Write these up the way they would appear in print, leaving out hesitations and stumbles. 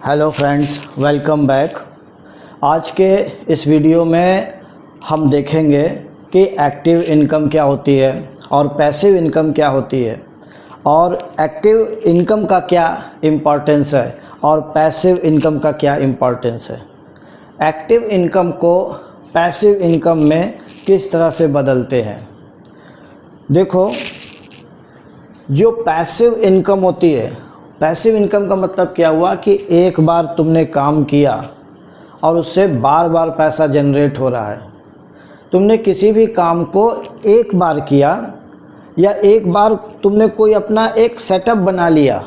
Hello friends, welcome back. आज के इस वीडियो में हम देखेंगे कि एक्टिव इनकम क्या होती है और पैसिव इनकम क्या होती है और एक्टिव इनकम का क्या इम्पोर्टेंस है और पैसिव इनकम का क्या इम्पोर्टेंस है। एक्टिव इनकम को पैसिव इनकम में किस तरह से बदलते हैं। देखो, जो पैसिव इनकम होती है, पैसिव इनकम का मतलब क्या हुआ कि एक बार तुमने काम किया और उससे बार बार पैसा जनरेट हो रहा है। तुमने किसी भी काम को एक बार किया या एक बार तुमने कोई अपना एक सेटअप बना लिया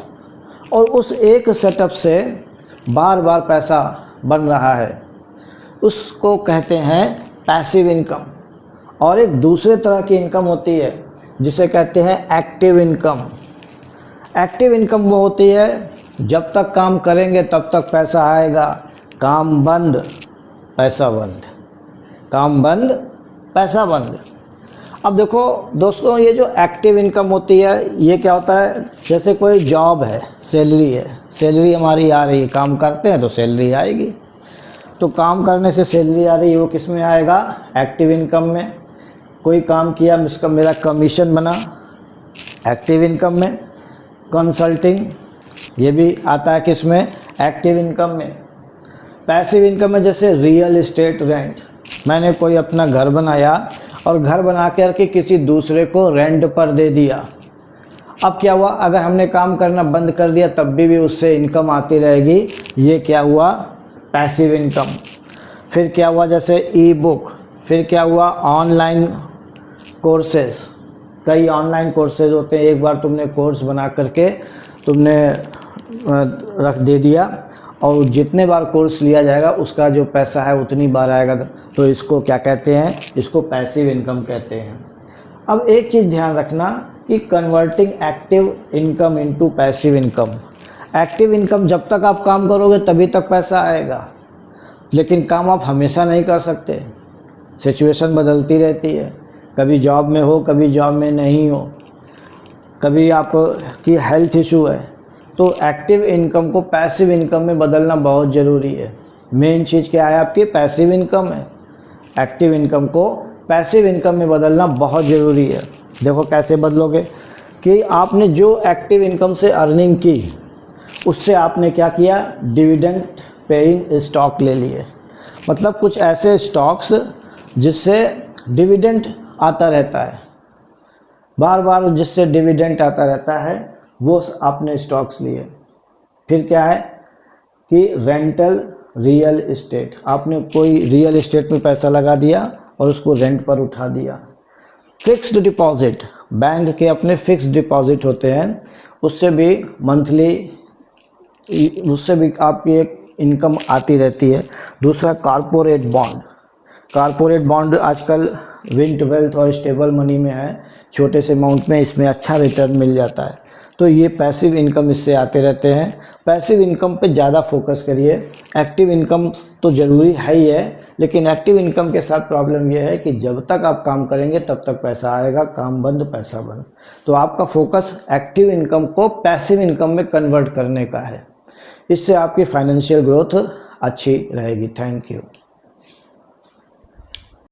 और उस एक सेटअप से बार बार पैसा बन रहा है, उसको कहते हैं पैसिव इनकम। और एक दूसरे तरह की इनकम होती है जिसे कहते हैं एक्टिव इनकम। एक्टिव इनकम वो होती है जब तक काम करेंगे तब तक पैसा आएगा, काम बंद पैसा बंद, काम बंद पैसा बंद। अब देखो दोस्तों, ये जो एक्टिव इनकम होती है ये क्या होता है, जैसे कोई जॉब है, सैलरी है, सैलरी हमारी आ रही है, काम करते हैं तो सैलरी आएगी। तो काम करने से सैलरी आ रही है, वो किस में आएगा, एक्टिव इनकम में। कोई काम किया, मेरा कमीशन बना, एक्टिव इनकम में। कंसल्टिंग, ये भी आता है किस में, एक्टिव इनकम में। पैसिव इनकम में जैसे रियल एस्टेट रेंट, मैंने कोई अपना घर बनाया और घर बना करके किसी दूसरे को रेंट पर दे दिया। अब क्या हुआ, अगर हमने काम करना बंद कर दिया तब भी उससे इनकम आती रहेगी, ये क्या हुआ, पैसिव इनकम। फिर क्या हुआ, जैसे ई बुक, फिर क्या हुआ, ऑनलाइन कोर्सेज। कई ऑनलाइन कोर्सेज होते हैं, एक बार तुमने कोर्स बना करके तुमने रख दे दिया और जितने बार कोर्स लिया जाएगा उसका जो पैसा है उतनी बार आएगा, तो इसको क्या कहते हैं, इसको पैसिव इनकम कहते हैं। अब एक चीज़ ध्यान रखना कि converting active income into passive income. Active income जब तक आप काम करोगे तभी तक पैसा आएगा, लेकिन काम आप हमेशा नहीं कर सकते, सिचुएशन बदलती रहती है। कभी जॉब में हो, कभी जॉब में नहीं हो, कभी आपकी हेल्थ इशू है, तो एक्टिव इनकम को पैसिव इनकम में बदलना बहुत ज़रूरी है। मेन चीज़ क्या है, आपकी पैसिव इनकम है। एक्टिव इनकम को पैसिव इनकम में बदलना बहुत ज़रूरी है। देखो कैसे बदलोगे कि आपने जो एक्टिव इनकम से अर्निंग की उससे आपने क्या किया, डिविडेंड पेइंग स्टॉक ले लिए। मतलब कुछ ऐसे स्टॉक्स जिससे डिविडेंड आता रहता है, बार बार जिससे डिविडेंड आता रहता है, वो आपने स्टॉक्स लिए। फिर क्या है कि रेंटल रियल एस्टेट, आपने कोई रियल एस्टेट में पैसा लगा दिया और उसको रेंट पर उठा दिया। फिक्स्ड डिपॉजिट, बैंक के अपने फिक्स्ड डिपॉजिट होते हैं, उससे भी मंथली, उससे भी आपकी एक इनकम आती रहती है। दूसरा कॉर्पोरेट बॉन्ड। कॉर्पोरेट बॉन्ड आजकल विंट वेल्थ और स्टेबल मनी में है, छोटे से अमाउंट में इसमें अच्छा रिटर्न मिल जाता है, तो ये पैसिव इनकम इससे आते रहते हैं। पैसिव इनकम पे ज़्यादा फोकस करिए। एक्टिव इनकम तो ज़रूरी है ही है, लेकिन एक्टिव इनकम के साथ प्रॉब्लम यह है कि जब तक आप काम करेंगे तब तक पैसा आएगा, काम बंद पैसा बंद। तो आपका फोकस एक्टिव इनकम को पैसिव इनकम में कन्वर्ट करने का है, इससे आपकी फाइनेंशियल ग्रोथ अच्छी रहेगी। Thank you.